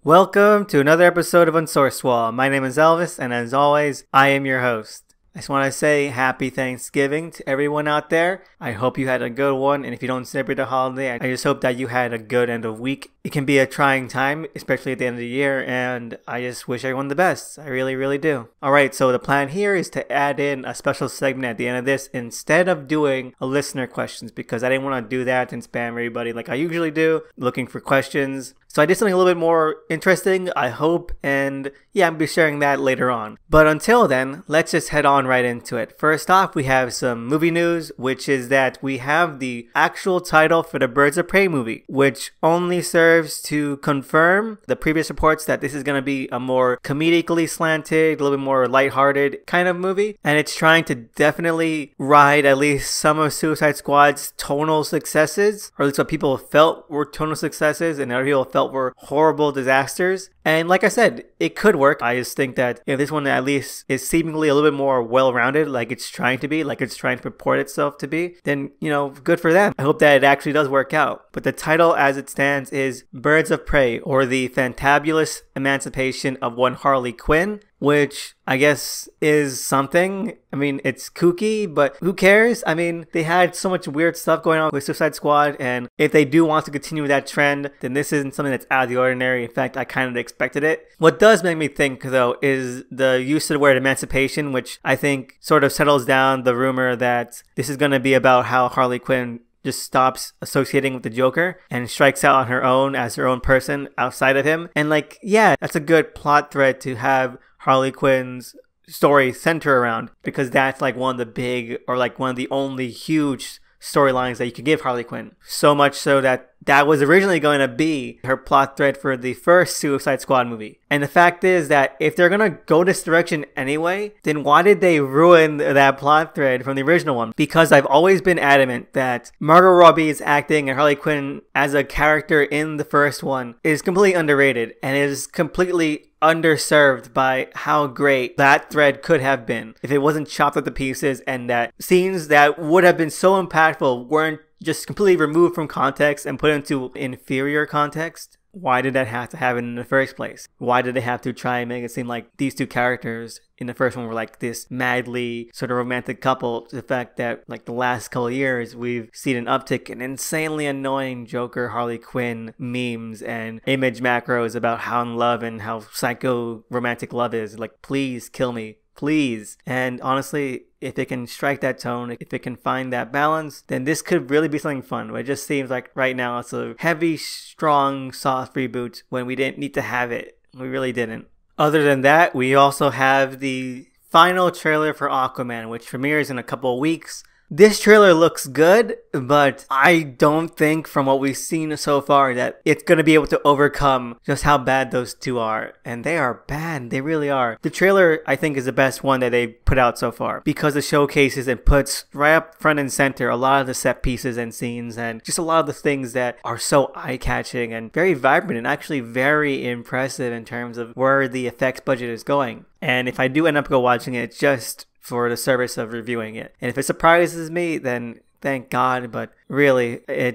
Welcome to another episode of Unsourced Wall. My name is Elvis, and as always, I am your host. I just want to say happy Thanksgiving to everyone out there. I hope you had a good one, and if you don't celebrate the holiday, I just hope that you had a good end of week. It can be a trying time, especially at the end of the year, and I just wish everyone the best. I really, really do. Alright, so the plan here is to add in a special segment at the end of this instead of doing a listener questions, because I didn't want to do that and spam everybody like I usually do, looking for questions. So I did something a little bit more interesting, I hope, and yeah, I'll be sharing that later on. But until then, let's just head on right into it. First off, we have some movie news, which is that we have the actual title for the Birds of Prey movie, which only serves to confirm the previous reports that this is going to be a more comedically slanted, a little bit more lighthearted kind of movie. And it's trying to definitely ride at least some of Suicide Squad's tonal successes, or at least what people felt were tonal successes and other people felt were horrible disasters. And like I said, it could work. I just think that if this one at least is seemingly a little bit more well-rounded, like it's trying to be, like it's trying to purport itself to be, then, you know, good for them. I hope that it actually does work out. But the title as it stands is Birds of Prey, or the Fantabulous Emancipation of One Harley Quinn, which I guess is something. I mean, it's kooky, but who cares? I mean, they had so much weird stuff going on with Suicide Squad, and if they do want to continue that trend, then this isn't something that's out of the ordinary. In fact, I kind of expected it. What does make me think, though, is the use of the word emancipation, which I think sort of settles down the rumor that this is going to be about how Harley Quinn just stops associating with the Joker and strikes out on her own as her own person outside of him. And like, yeah, that's a good plot thread to have Harley Quinn's story center around, because that's like one of the big, or like one of the only huge storylines that you could give Harley Quinn. So much so that that was originally going to be her plot thread for the first Suicide Squad movie. And the fact is that if they're going to go this direction anyway, then why did they ruin that plot thread from the original one? Because I've always been adamant that Margot Robbie's acting and Harley Quinn as a character in the first one is completely underrated and is completely underserved by how great that thread could have been if it wasn't chopped up to pieces, and that scenes that would have been so impactful weren't just completely removed from context and put into inferior context. Why did that have to happen in the first place? Why did they have to try and make it seem like these two characters in the first one were like this madly sort of romantic couple, to the fact that like the last couple of years we've seen an uptick in insanely annoying Joker Harley Quinn memes and image macros about how in love and how psycho romantic love is. Like, please kill me, please. And honestly, if it can strike that tone, if it can find that balance, then this could really be something fun. But it just seems like right now it's a heavy, strong, soft reboot when we didn't need to have it. We really didn't. Other than that, we also have the final trailer for Aquaman, which premieres in a couple of weeks. This trailer looks good, but I don't think from what we've seen so far that it's going to be able to overcome just how bad those two are. And they are bad. They really are. The trailer, I think, is the best one that they put out so far, because it showcases and puts right up front and center a lot of the set pieces and scenes and just a lot of the things that are so eye-catching and very vibrant and actually very impressive in terms of where the effects budget is going. And if I do end up watching it, it's just for the service of reviewing it. And if it surprises me, then thank God. But really, they're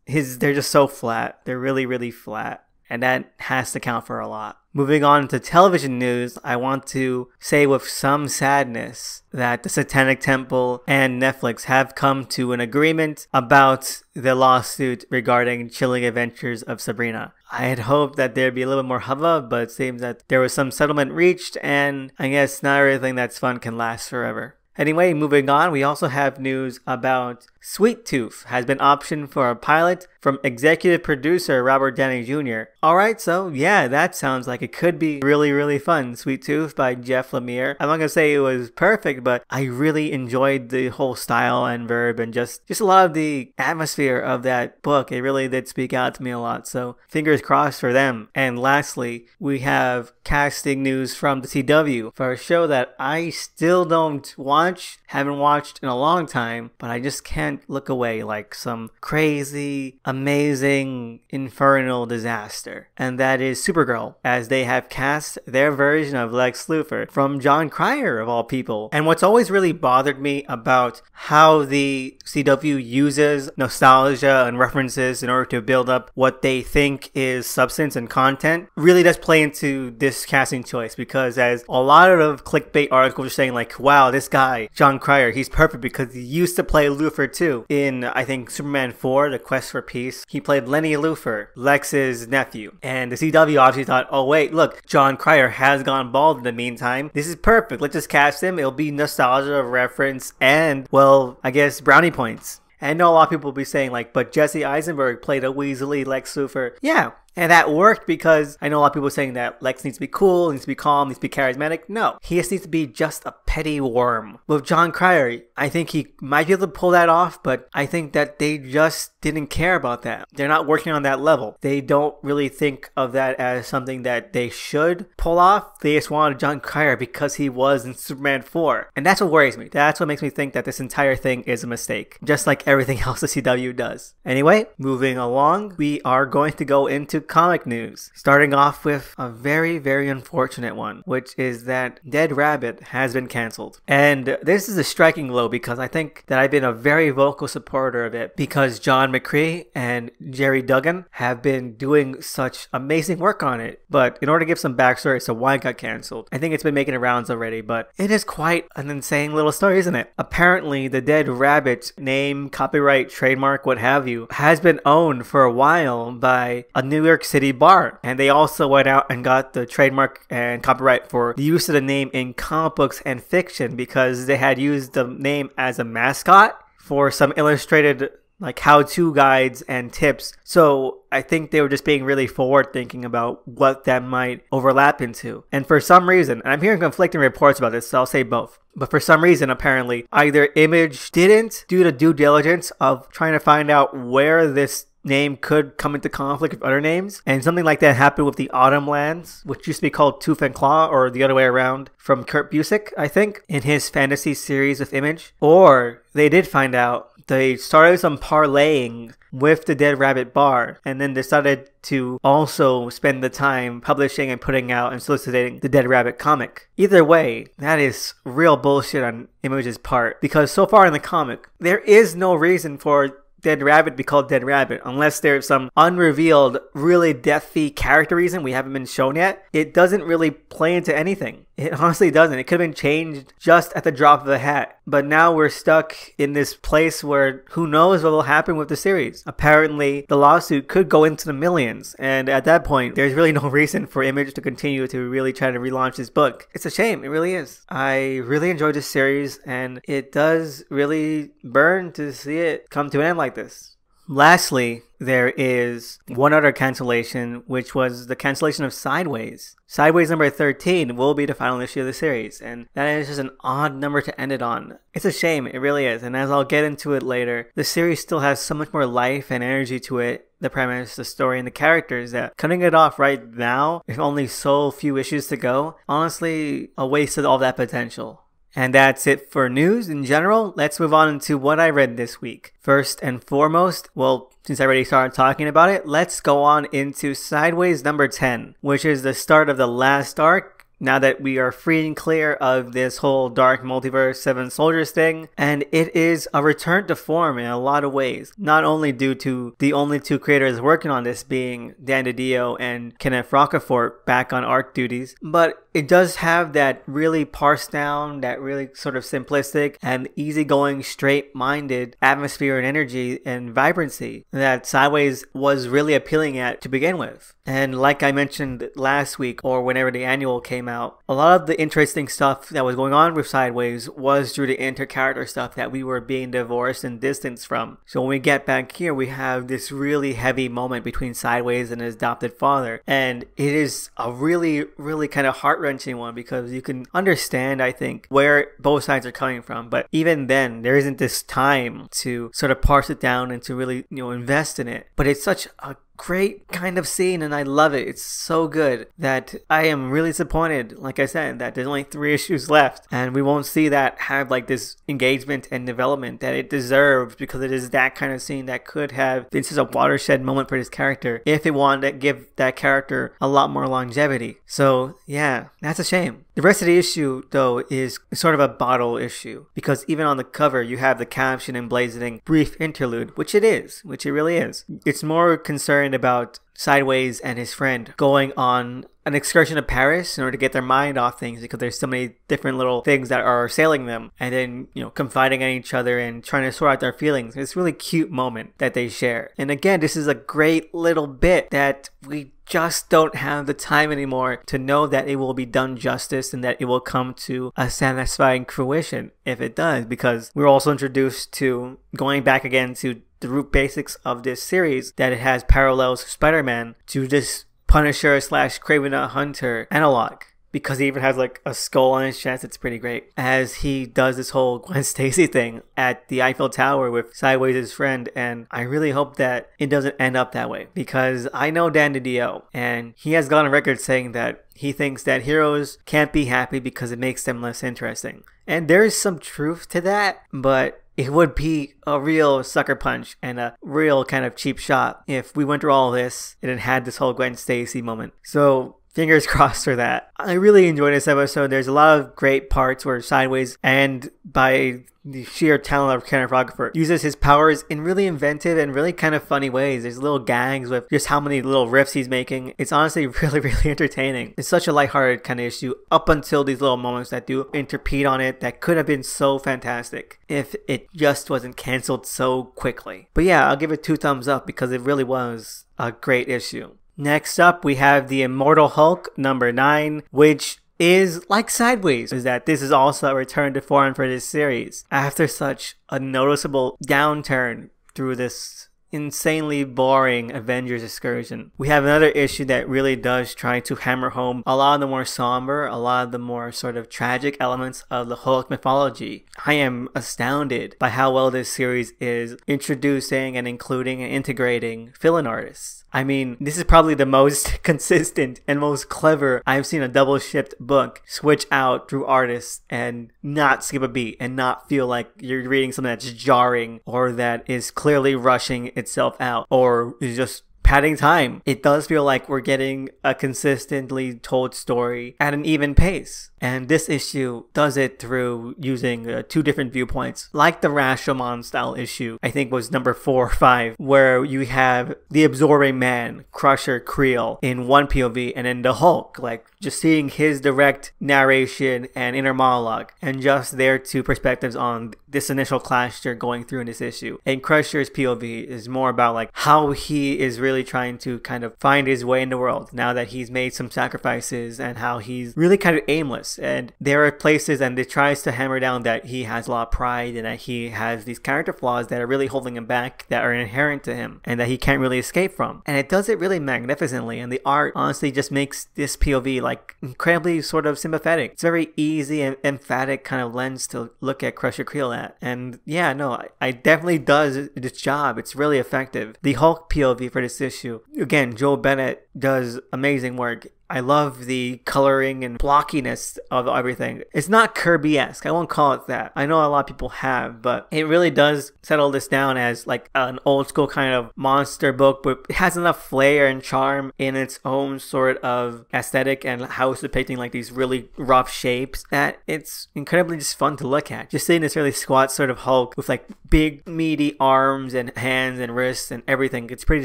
just so flat. They're really, really flat. And that has to count for a lot. Moving on to television news, I want to say with some sadness that the Satanic Temple and Netflix have come to an agreement about the lawsuit regarding Chilling Adventures of Sabrina. I had hoped that there'd be a little bit more hubbub, but it seems that there was some settlement reached, and I guess not everything that's fun can last forever. Anyway, moving on, we also have news about Sweet Tooth has been optioned for a pilot from executive producer Robert Downey Jr. Alright, so yeah, that sounds like it could be really, really fun. Sweet Tooth by Jeff Lemire. I'm not gonna say it was perfect, but I really enjoyed the whole style and verb and just a lot of the atmosphere of that book. It really did speak out to me a lot, so fingers crossed for them. And lastly, we have casting news from the CW for a show that I still don't watch, haven't watched in a long time, but I just can't can't look away like some crazy, amazing, infernal disaster. And that is Supergirl, as they have cast their version of Lex Luthor from Jon Cryer, of all people. And what's always really bothered me about how the CW uses nostalgia and references in order to build up what they think is substance and content really does play into this casting choice, because as a lot of clickbait articles are saying, like, wow, this guy, Jon Cryer, he's perfect because he used to play Luthor too in, I think, Superman 4, The Quest for Peace. He played Lenny Luthor, Lex's nephew. And the CW obviously thought, oh wait, look, Jon Cryer has gone bald in the meantime. This is perfect. Let's just cast him. It'll be nostalgia, reference, and, well, I guess brownie points. And I know a lot of people will be saying, like, but Jesse Eisenberg played a weaselly Lex Luthor. Yeah. And that worked because I know a lot of people saying that Lex needs to be cool, needs to be calm, needs to be charismatic. No, he just needs to be just a petty worm. With Jon Cryer, I think he might be able to pull that off, but I think that they just didn't care about that. They're not working on that level. They don't really think of that as something that they should pull off. They just wanted Jon Cryer because he was in Superman 4. And that's what worries me. That's what makes me think that this entire thing is a mistake, just like everything else the CW does. Anyway, moving along, we are going to go into comic news, starting off with a very, very unfortunate one, which is that Dead Rabbit has been canceled. And this is a striking blow because I think that I've been a very vocal supporter of it because John McCree and Jerry Duggan have been doing such amazing work on it. But in order to give some backstory as to why it got canceled, I think it's been making the rounds already, but it is quite an insane little story, isn't it? Apparently, the Dead Rabbit name, copyright, trademark, what have you, has been owned for a while by a New York City bar, and they also went out and got the trademark and copyright for the use of the name in comic books and fiction because they had used the name as a mascot for some illustrated like how-to guides and tips. So I think they were just being really forward thinking about what that might overlap into. And for some reason, and I'm hearing conflicting reports about this, so I'll say both. But for some reason, apparently, either Image didn't do the due diligence of trying to find out where this name could come into conflict with other names, and something like that happened with the Autumn Lands, which used to be called Tooth and Claw, or the other way around, from Kurt Busiek, I think, in his fantasy series with Image. Or they did find out they started some parlaying with the Dead Rabbit bar, and then decided to also spend the time publishing and putting out and soliciting the Dead Rabbit comic. Either way, that is real bullshit on Image's part, because so far in the comic, there is no reason for Dead Rabbit be called Dead Rabbit unless there's some unrevealed, really deathy character reason we haven't been shown yet. It doesn't really play into anything. It honestly doesn't. It could have been changed just at the drop of a hat. But now we're stuck in this place where who knows what will happen with the series. Apparently, the lawsuit could go into the millions. And at that point, there's really no reason for Image to continue to really try to relaunch this book. It's a shame. It really is. I really enjoyed this series, and it does really burn to see it come to an end like this. Lastly, there is one other cancellation, which was the cancellation of Sideways. Sideways number 13 will be the final issue of the series, and that is just an odd number to end it on. It's a shame, it really is, and as I'll get into it later, the series still has so much more life and energy to it, the premise, the story, and the characters, that cutting it off right now, with only so few issues to go, honestly, a waste of all that potential. And that's it for news in general. Let's move on to what I read this week. First and foremost, well, since I already started talking about it, let's go on into Sideways number 10, which is the start of the last arc. Now that we are free and clear of this whole Dark Multiverse 7 Soldiers thing, and it is a return to form in a lot of ways. Not only due to the only two creators working on this being Dan DiDio and Kenneth Rocafort back on art duties, but it does have that really parsed down, that really sort of simplistic and easygoing, straight-minded atmosphere and energy and vibrancy that Sideways was really appealing at to begin with. And like I mentioned last week, or whenever the annual came out, a lot of the interesting stuff that was going on with Sideways was through the inter-character stuff that we were being divorced and distanced from. So when we get back here, we have this really heavy moment between Sideways and his adopted father. And it is a really, really kind of heart-wrenching one, because you can understand, I think, where both sides are coming from. But even then, there isn't this time to sort of parse it down and to really, invest in it. But it's such a great kind of scene, and I love it. It's so good that I am really disappointed, like I said, that there's only 3 issues left, and we won't see that have like this engagement and development that it deserves, because it is that kind of scene that could have this is a watershed moment for this character if it wanted to give that character a lot more longevity. So yeah, that's a shame. The rest of the issue, though, is sort of a bottle issue, because even on the cover, you have the caption emblazoning brief interlude, which it really is. It's more concerned about Sideways and his friend going on an excursion to Paris in order to get their mind off things, because there's so many different little things that are assailing them, and then, confiding in each other and trying to sort out their feelings. It's a really cute moment that they share. And again, this is a great little bit that we just don't have the time anymore to know that it will be done justice and that it will come to a satisfying fruition if it does, because we're also introduced to, going back again to the root basics of this series, that it has parallels to Spider-Man, to this Punisher / Kraven the Hunter analog, because he even has like a skull on his chest. It's pretty great as he does this whole Gwen Stacy thing at the Eiffel Tower with Sideways' friend. And I really hope that it doesn't end up that way, because I know Dan DiDio, and he has gone on record saying that he thinks that heroes can't be happy because it makes them less interesting. And there is some truth to that, but it would be a real sucker punch and a real kind of cheap shot if we went through all this and it had this whole Gwen Stacy moment. So fingers crossed for that. I really enjoyed this episode. There's a lot of great parts where Sideways, and by the sheer talent of Kenneth Rocafort, uses his powers in really inventive and really kind of funny ways. There's little gags with just how many little riffs he's making. It's honestly really, really entertaining. It's such a lighthearted kind of issue up until these little moments that do interpede on it that could have been so fantastic if it just wasn't canceled so quickly. But yeah, I'll give it 2 thumbs up because it really was a great issue. Next up, we have the Immortal Hulk number 9, which is like Sideways, is that this is also a return to form for this series. After such a noticeable downturn through this insanely boring Avengers excursion, we have another issue that really does try to hammer home a lot of the more somber, a lot of the more sort of tragic elements of the Hulk mythology. I am astounded by how well this series is introducing and including and integrating fill-in artists. I mean, this is probably the most consistent and most clever I've seen a double-shipped book switch out through artists and not skip a beat and not feel like you're reading something that's jarring or that is clearly rushing itself out or is just padding time. It does feel like we're getting a consistently told story at an even pace. And this issue does it through using 2 different viewpoints, like the Rashomon style issue, I think was number 4 or 5, where you have the absorbing man, Crusher Creel, in one POV, and then the Hulk, like just seeing his direct narration and inner monologue, and just their 2 perspectives on this initial clash they're going through in this issue. And Crusher's POV is more about like how he is really trying to kind of find his way in the world now that he's made some sacrifices, and how he's really kind of aimless. And there are places, and it tries to hammer down that he has a lot of pride and that he has these character flaws that are really holding him back, that are inherent to him and that he can't really escape from. And it does it really magnificently, and the art honestly just makes this POV like incredibly sort of sympathetic. It's a very easy and emphatic kind of lens to look at Crusher Creel at. And yeah, no, I definitely does its job. It's really effective. The Hulk POV for this issue, again, Joel Bennett does amazing work. I love the coloring and blockiness of everything. It's not Kirby-esque. I won't call it that. I know a lot of people have, but it really does settle this down as like an old school kind of monster book, but it has enough flair and charm in its own sort of aesthetic and how it's depicting like these really rough shapes that it's incredibly just fun to look at. Just seeing this really squat sort of Hulk with like big meaty arms and hands and wrists and everything. It's pretty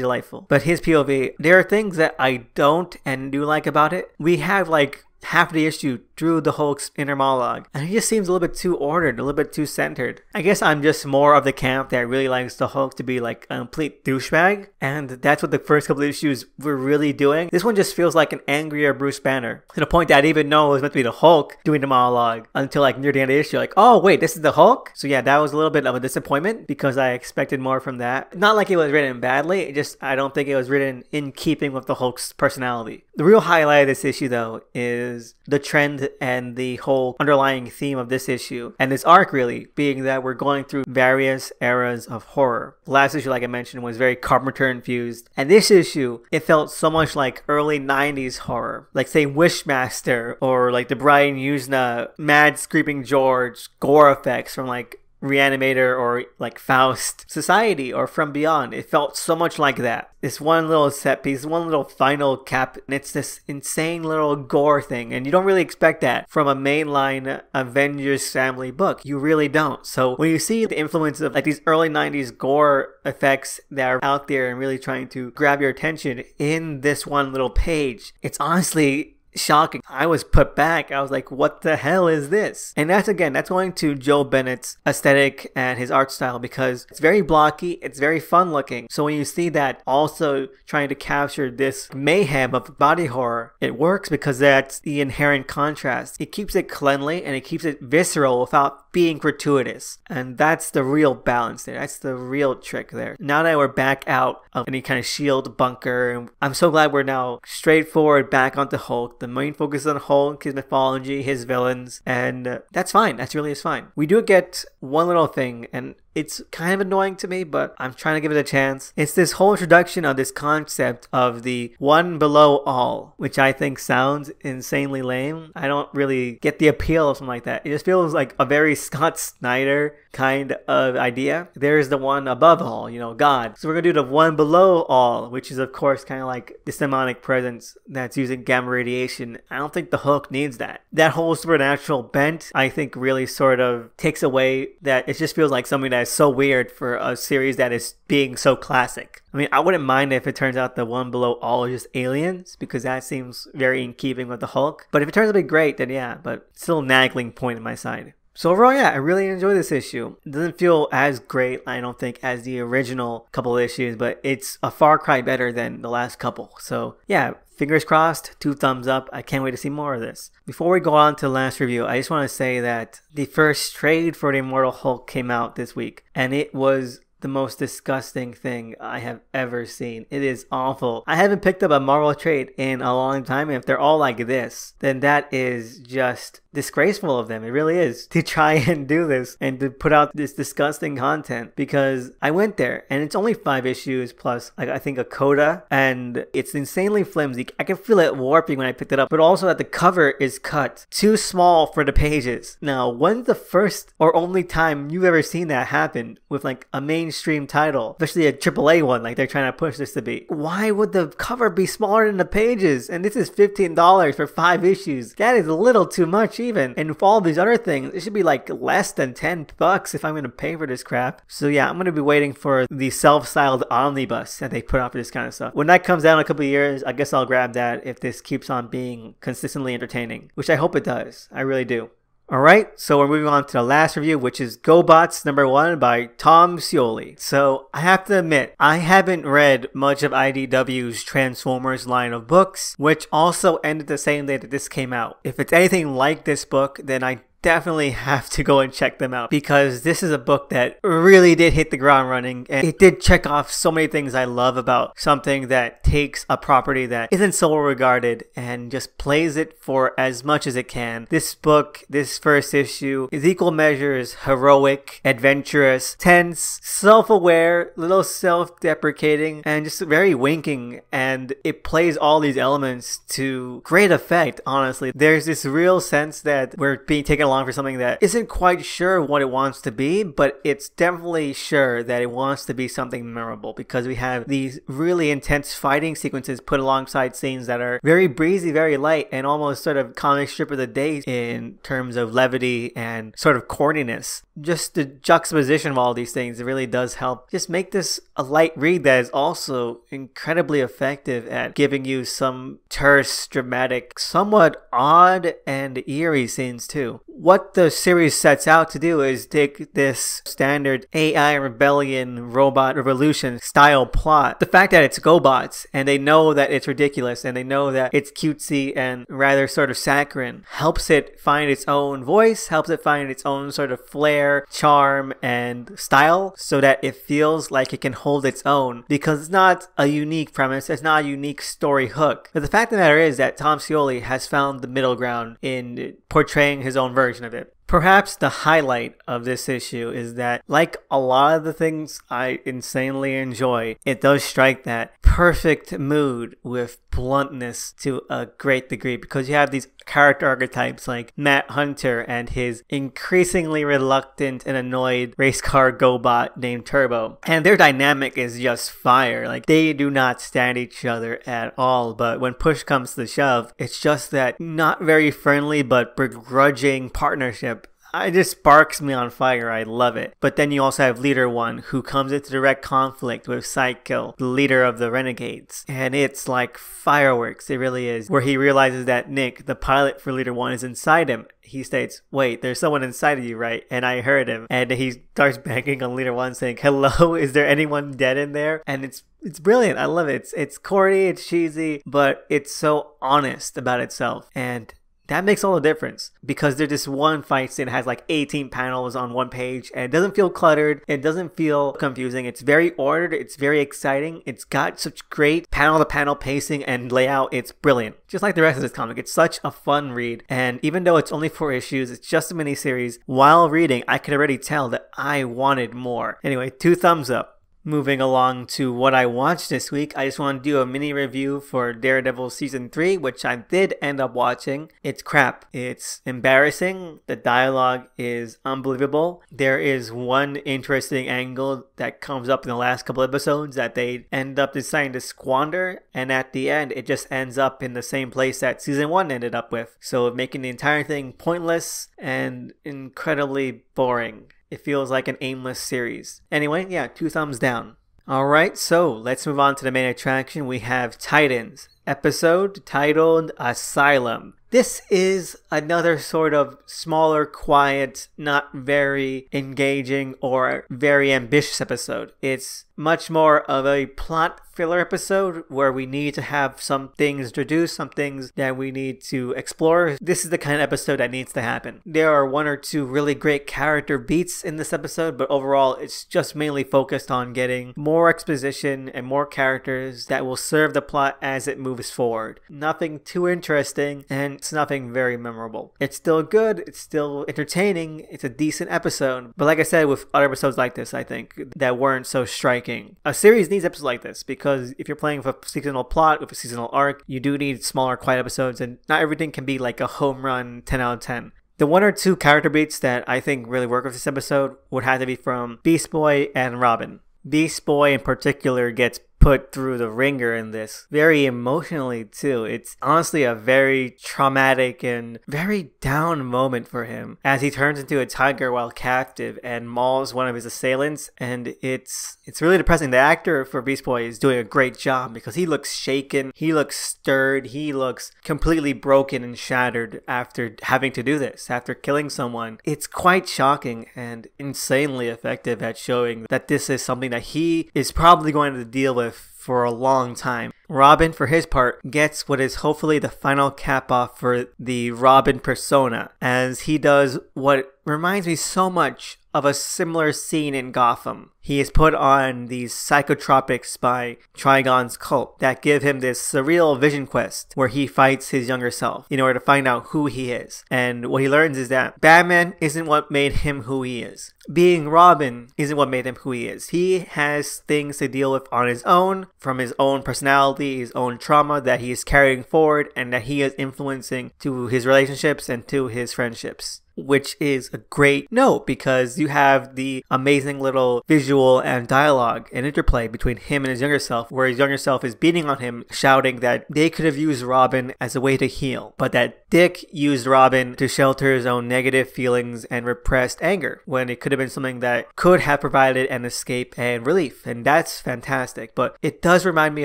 delightful. But his POV, there are things that I don't and do like about it. We have like half the issue through the Hulk's inner monologue, and he just seems a little bit too ordered, a little bit too centered. I guess I'm just more of the camp that really likes the Hulk to be like a complete douchebag, and that's what the first couple of issues were really doing. This one just feels like an angrier Bruce Banner, to the point that I didn't even know it was meant to be the Hulk doing the monologue until like near the end of the issue, like, oh wait, this is the Hulk? So yeah, that was a little bit of a disappointment because I expected more from that. Not like it was written badly, it just, I don't think it was written in keeping with the Hulk's personality. The real highlight of this issue though is is the trend and the whole underlying theme of this issue and this arc, really, being that we're going through various eras of horror. The last issue, like I mentioned, was very Carpenter infused, and this issue, it felt so much like early 90s horror, like say Wishmaster or like the Brian Usna Mad Screaming George gore effects from like Reanimator or like Faust Society or From Beyond. It felt so much like that. This one little set piece, one little final cap, and it's this insane little gore thing, and you don't really expect that from a mainline Avengers family book. You really don't. So when you see the influence of like these early 90s gore effects that are out there and really trying to grab your attention in this one little page, it's honestly shocking. I was put back. I was like, what the hell is this? And that's going to Joe Bennett's aesthetic and his art style, because it's very blocky, it's very fun looking. So when you see that also trying to capture this mayhem of body horror, it works because that's the inherent contrast. It keeps it cleanly and it keeps it visceral without being gratuitous. And that's the real balance there. That's the real trick there. Now that we're back out of any kind of S.H.I.E.L.D. bunker, I'm so glad we're now straightforward back onto Hulk. The main focus is on Hulk, his mythology, his villains, and that's fine. That's really is fine. We do get one little thing, and it's kind of annoying to me, but I'm trying to give it a chance. It's this whole introduction of this concept of the one below all, which I think sounds insanely lame. I don't really get the appeal of something like that. It just feels like a very Scott Snyder kind of idea. There's the one above all, God. So we're going to do the one below all, which is of course kind of like this demonic presence that's using gamma radiation. I don't think the Hulk needs that. That whole supernatural bent, I think, really sort of takes away that. It just feels like something that is so weird for a series that is being so classic. I mean, I wouldn't mind if it turns out the one below all is just aliens, because that seems very in keeping with the Hulk. But if it turns out to be great, then yeah, but still a nagging point on my side. So overall, yeah, I really enjoy this issue. It doesn't feel as great, I don't think, as the original couple of issues, but it's a far cry better than the last couple. So yeah, fingers crossed, 2 thumbs up. I can't wait to see more of this. Before we go on to the last review, I just want to say that the first trade for the Immortal Hulk came out this week, and it was the most disgusting thing I have ever seen. It is awful. I haven't picked up a Marvel trade in a long time, and if they're all like this, then that is just disgraceful of them. It really is, to try and do this and to put out this disgusting content, because I went there and it's only 5 issues plus like I think a coda, and it's insanely flimsy. I can feel it warping when I picked it up, but also that the cover is cut too small for the pages. Now, when's the first or only time you've ever seen that happen with like a mainstream title, especially a AAA one like they're trying to push this to be? Why would the cover be smaller than the pages? And this is $15 for 5 issues. That is a little too much even. And with all these other things, it should be like less than $10 if I'm going to pay for this crap. So yeah, I'm going to be waiting for the self-styled omnibus that they put out for this kind of stuff. When that comes out in a couple of years, I guess I'll grab that if this keeps on being consistently entertaining, which I hope it does. I really do. Alright, so we're moving on to the last review, which is GoBots #1 by Tom Scioli. So I have to admit, I haven't read much of IDW's Transformers line of books, which also ended the same day that this came out. If it's anything like this book, then I definitely have to go and check them out, because this is a book that really did hit the ground running, and it did check off so many things I love about something that takes a property that isn't so well regarded and just plays it for as much as it can. This book, this first issue, is equal measures heroic, adventurous, tense, self-aware, little self-deprecating, and just very winking, and it plays all these elements to great effect, honestly. There's this real sense that we're being taken along for something that isn't quite sure what it wants to be, but it's definitely sure that it wants to be something memorable, because we have these really intense fighting sequences put alongside scenes that are very breezy, very light, and almost sort of comic strip of the day in terms of levity and sort of corniness. Just the juxtaposition of all these things, it really does help just make this a light read that is also incredibly effective at giving you some terse, dramatic, somewhat odd and eerie scenes too. what the series sets out to do is take this standard AI rebellion, robot revolution style plot. The fact that it's GoBots and they know that it's ridiculous and they know that it's cutesy and rather sort of saccharine helps it find its own voice, helps it find its own sort of flair, charm, and style so that it feels like it can hold its own because it's not a unique premise, it's not a unique story hook. But the fact of the matter is that Tom Scioli has found the middle ground in portraying his own version of it. Perhaps the highlight of this issue is that, like a lot of the things I insanely enjoy, it does strike that perfect mood with bluntness to a great degree because you have these character archetypes like Matt Hunter and his increasingly reluctant and annoyed race car GoBot named Turbo. And their dynamic is just fire. Like, they do not stand each other at all, but when push comes to shove, it's just that not very friendly but begrudging partnership. It just sparks me on fire. I love it. But then you also have Leader 1, who comes into direct conflict with Psykill, the leader of the Renegades. And it's like fireworks. It really is. Where he realizes that Nick, the pilot for Leader 1, is inside him. He states, wait, there's someone inside of you, right? And I heard him. And he starts banging on Leader 1 saying, hello, is there anyone dead in there? And it's brilliant. I love it. It's corny, it's cheesy, but it's so honest about itself. And that makes all the difference because there's this one fight scene that has like 18 panels on one page and it doesn't feel cluttered. It doesn't feel confusing. It's very ordered. It's very exciting. It's got such great panel to panel pacing and layout. It's brilliant. Just like the rest of this comic. It's such a fun read. And even though it's only 4 issues, it's just a miniseries. While reading, I could already tell that I wanted more. Anyway, 2 thumbs up. Moving along to what I watched this week, I just want to do a mini review for Daredevil Season 3, which I did end up watching. It's crap. It's embarrassing. The dialogue is unbelievable. There is one interesting angle that comes up in the last couple episodes that they end up deciding to squander, and at the end, it just ends up in the same place that Season 1 ended up with. So making the entire thing pointless and incredibly boring. It feels like an aimless series. Anyway, yeah, 2 thumbs down. Alright, so let's move on to the main attraction. We have Titans, episode titled Asylum. This is another sort of smaller, quiet, not very engaging or very ambitious episode. It's much more of a plot filler episode where we need to have some things introduced, some things that we need to explore. This is the kind of episode that needs to happen. There are 1 or 2 really great character beats in this episode, but overall it's just mainly focused on getting more exposition and more characters that will serve the plot as it moves forward. Nothing too interesting, and it's nothing very memorable. It's still good, it's still entertaining, it's a decent episode, but like I said with other episodes like this, I think, that weren't so striking. A series needs episodes like this because if you're playing with a seasonal plot, with a seasonal arc, you do need smaller, quiet episodes, and not everything can be like a home run 10 out of 10. The 1 or 2 character beats that I think really work with this episode would have to be from Beast Boy and Robin. Beast Boy in particular gets put through the ringer in this, very emotionally too. It's honestly a very traumatic and very down moment for him as he turns into a tiger while captive and mauls one of his assailants, and it's really depressing. The actor for Beast Boy is doing a great job because he looks shaken, he looks stirred, he looks completely broken and shattered after having to do this, after killing someone. It's quite shocking and insanely effective at showing that this is something that he is probably going to deal with for a long time. Robin, for his part, gets what is hopefully the final cap off for the Robin persona, as he does what reminds me so much of a similar scene in Gotham. He is put on these psychotropics by Trigon's cult that give him this surreal vision quest where he fights his younger self in order to find out who he is. And what he learns is that Batman isn't what made him who he is. Being Robin isn't what made him who he is. He has things to deal with on his own, from his own personality, his own trauma that he is carrying forward and that he is influencing to his relationships and to his friendships. Which is a great note because you have the amazing little visual and dialogue and interplay between him and his younger self, where his younger self is beating on him, shouting that they could have used Robin as a way to heal, but that Dick used Robin to shelter his own negative feelings and repressed anger, when it could have been something that could have provided an escape and relief, and that's fantastic. But it does remind me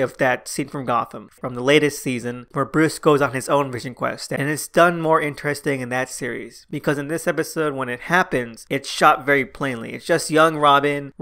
of that scene from Gotham, from the latest season, where Bruce goes on his own vision quest, and it's done more interesting in that series, because in in this episode, when it happens, it's shot very plainly. It's just young Robin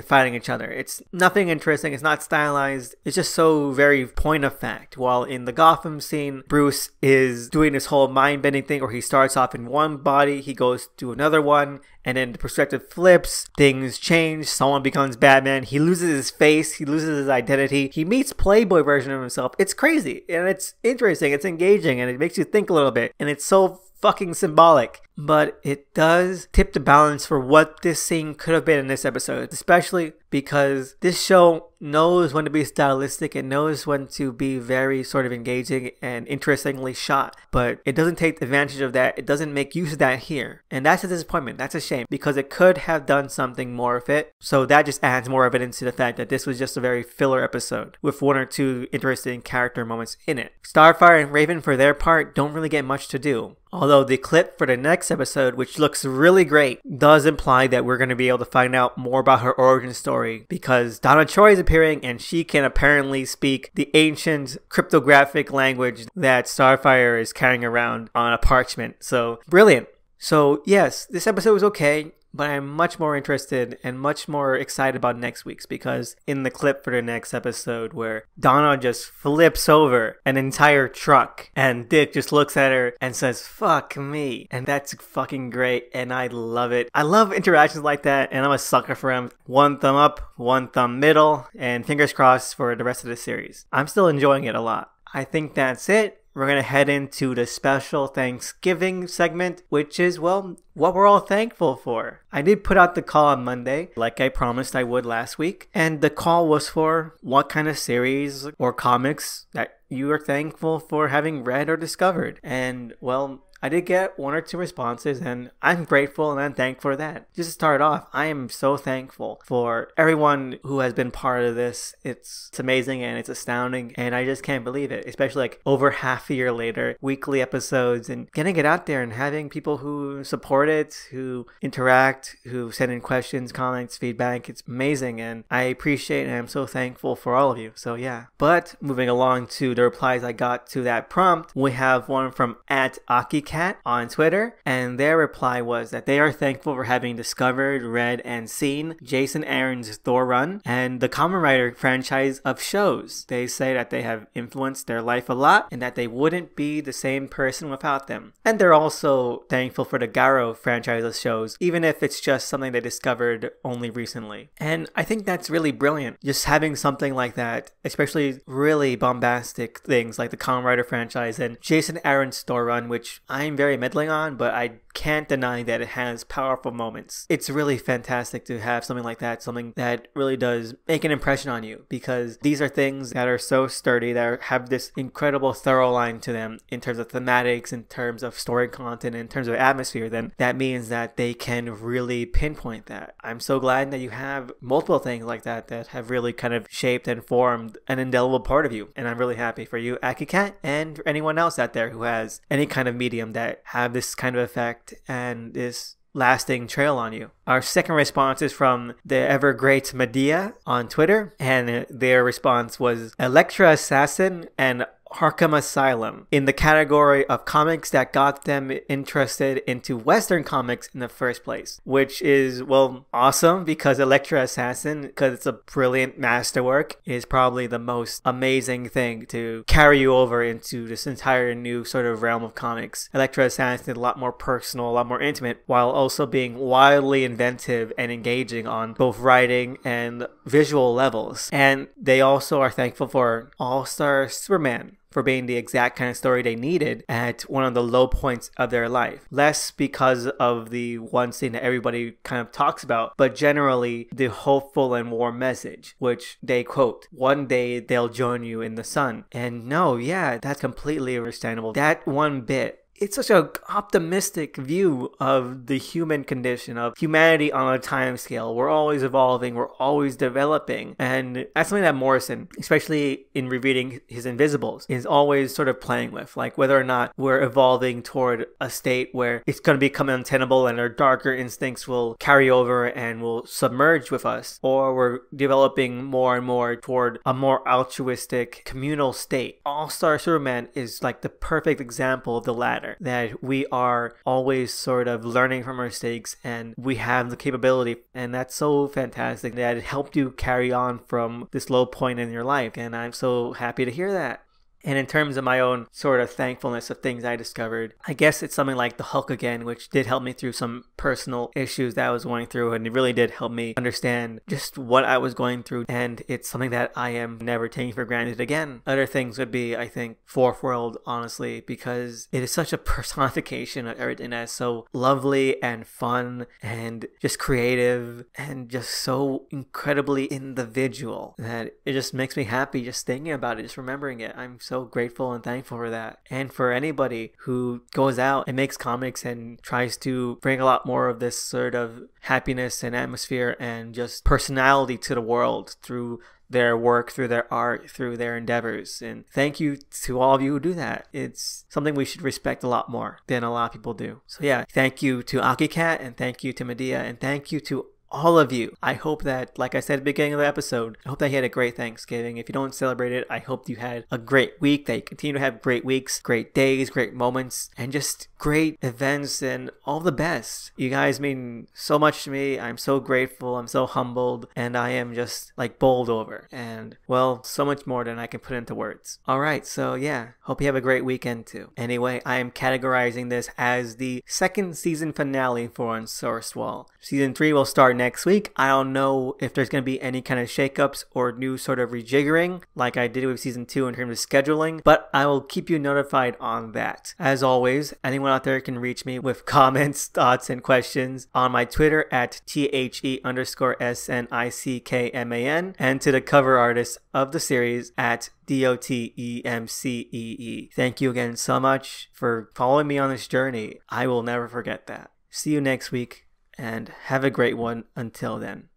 fighting each other. It's nothing interesting. It's not stylized. It's just so very point of fact. While in the Gotham scene, Bruce is doing this whole mind-bending thing where he starts off in one body, he goes to another one, and then the perspective flips, things change, someone becomes Batman, he loses his face, he loses his identity, he meets Playboy version of himself. It's crazy, and it's interesting, it's engaging, and it makes you think a little bit, and it's so fucking symbolic. But it does tip the balance for what this scene could have been in this episode, especially because this show knows when to be stylistic and knows when to be very sort of engaging and interestingly shot, but it doesn't take advantage of that. It doesn't make use of that here, and that's a disappointment. That's a shame, because it could have done something more of it. So that just adds more evidence to the fact that this was just a very filler episode with one or two interesting character moments in it. Starfire and Raven, for their part, don't really get much to do. Although the clip for the next episode, which looks really great, does imply that we're going to be able to find out more about her origin story, because Donna Troy is appearing and she can apparently speak the ancient cryptographic language that Starfire is carrying around on a parchment. So brilliant. So yes, this episode was okay, but I'm much more interested and much more excited about next week's, because in the clip for the next episode where Donna just flips over an entire truck and Dick just looks at her and says, "Fuck me." And that's fucking great, and I love it. I love interactions like that, and I'm a sucker for them. One thumb up, one thumb middle, and fingers crossed for the rest of the series. I'm still enjoying it a lot. I think that's it. We're going to head into the special Thanksgiving segment, which is, well, what we're all thankful for. I did put out the call on Monday, like I promised I would last week. And the call was for what kind of series or comics that you are thankful for having read or discovered. And, well, I did get one or two responses, and I'm grateful and I'm thankful for that. Just to start off, I am so thankful for everyone who has been part of this. It's amazing and it's astounding, and I just can't believe it, especially like over half a year later, weekly episodes, and getting it out there and having people who support it, who interact, who send in questions, comments, feedback. It's amazing, and I appreciate and I'm so thankful for all of you. So yeah. But moving along to the replies I got to that prompt, we have one from @AkiCat on Twitter, and their reply was that they are thankful for having discovered, read, and seen Jason Aaron's Thor run and the Kamen Rider franchise of shows. They say that they have influenced their life a lot and that they wouldn't be the same person without them. And they're also thankful for the Garo franchise of shows, even if it's just something they discovered only recently. And I think that's really brilliant, just having something like that, especially really bombastic things like the Kamen Rider franchise and Jason Aaron's Thor run, which I'm very middling on, but I can't deny that it has powerful moments. It's really fantastic to have something like that, something that really does make an impression on you, because these are things that are so sturdy, that have this incredible thorough line to them in terms of thematics, in terms of story content, in terms of atmosphere. Then that means that they can really pinpoint that. I'm so glad that you have multiple things like that that have really kind of shaped and formed an indelible part of you, and I'm really happy for you, AkiCat, and for anyone else out there who has any kind of medium that have this kind of effect and this lasting trail on you. Our second response is from the ever great Medea on Twitter, and their response was Elektra Assassin and Arkham Asylum, in the category of comics that got them interested into Western comics in the first place, which is, well, awesome, because Elektra Assassin, because it's a brilliant masterwork, is probably the most amazing thing to carry you over into this entire new sort of realm of comics. Elektra Assassin is a lot more personal, a lot more intimate, while also being wildly inventive and engaging on both writing and visual levels. And they also are thankful for All-Star Superman, for being the exact kind of story they needed at one of the low points of their life. Less because of the one scene that everybody kind of talks about, but generally the hopeful and warm message, which they quote, "One day they'll join you in the sun." And no, yeah, that's completely understandable. That one bit, it's such an optimistic view of the human condition, of humanity on a time scale. We're always evolving, we're always developing. And that's something that Morrison, especially in rereading his Invisibles, is always sort of playing with. Like whether or not we're evolving toward a state where it's going to become untenable and our darker instincts will carry over and will submerge with us, or we're developing more and more toward a more altruistic communal state. All-Star Superman is like the perfect example of the latter. matter, that we are always sort of learning from our mistakes and we have the capability. And that's so fantastic that it helped you carry on from this low point in your life. And I'm so happy to hear that. And in terms of my own sort of thankfulness of things I discovered, I guess it's something like the Hulk again, which did help me through some personal issues that I was going through. And it really did help me understand just what I was going through. And it's something that I am never taking for granted again. Other things would be, I think, Fourth World, honestly, because it is such a personification of everything that is so lovely and fun and just creative and just so incredibly individual that it just makes me happy just thinking about it, just remembering it. I'm so grateful and thankful for that. And for anybody who goes out and makes comics and tries to bring a lot more of this sort of happiness and atmosphere and just personality to the world through their work, through their art, through their endeavors. And thank you to all of you who do that. It's something we should respect a lot more than a lot of people do. So yeah, thank you to AkiCat, and thank you to Medea, and thank you to all of you. I hope that, like I said at the beginning of the episode, I hope that you had a great Thanksgiving. If you don't celebrate it, I hope you had a great week, that you continue to have great weeks, great days, great moments, and just great events and all the best. You guys mean so much to me. I'm so grateful. I'm so humbled, and I am just like bowled over. And well, so much more than I can put into words. All right, so yeah, hope you have a great weekend too. Anyway, I am categorizing this as the second season finale for Unsourced Wall. Season 3 will start next week. I don't know if there's going to be any kind of shakeups or new sort of rejiggering like I did with season 2 in terms of scheduling, but I will keep you notified on that. As always, anyone out there can reach me with comments, thoughts, and questions on my Twitter at THE_SNICKMAN, and to the cover artist of the series at DOTEMCEE. Thank you again so much for following me on this journey. I will never forget that. See you next week, and have a great one until then.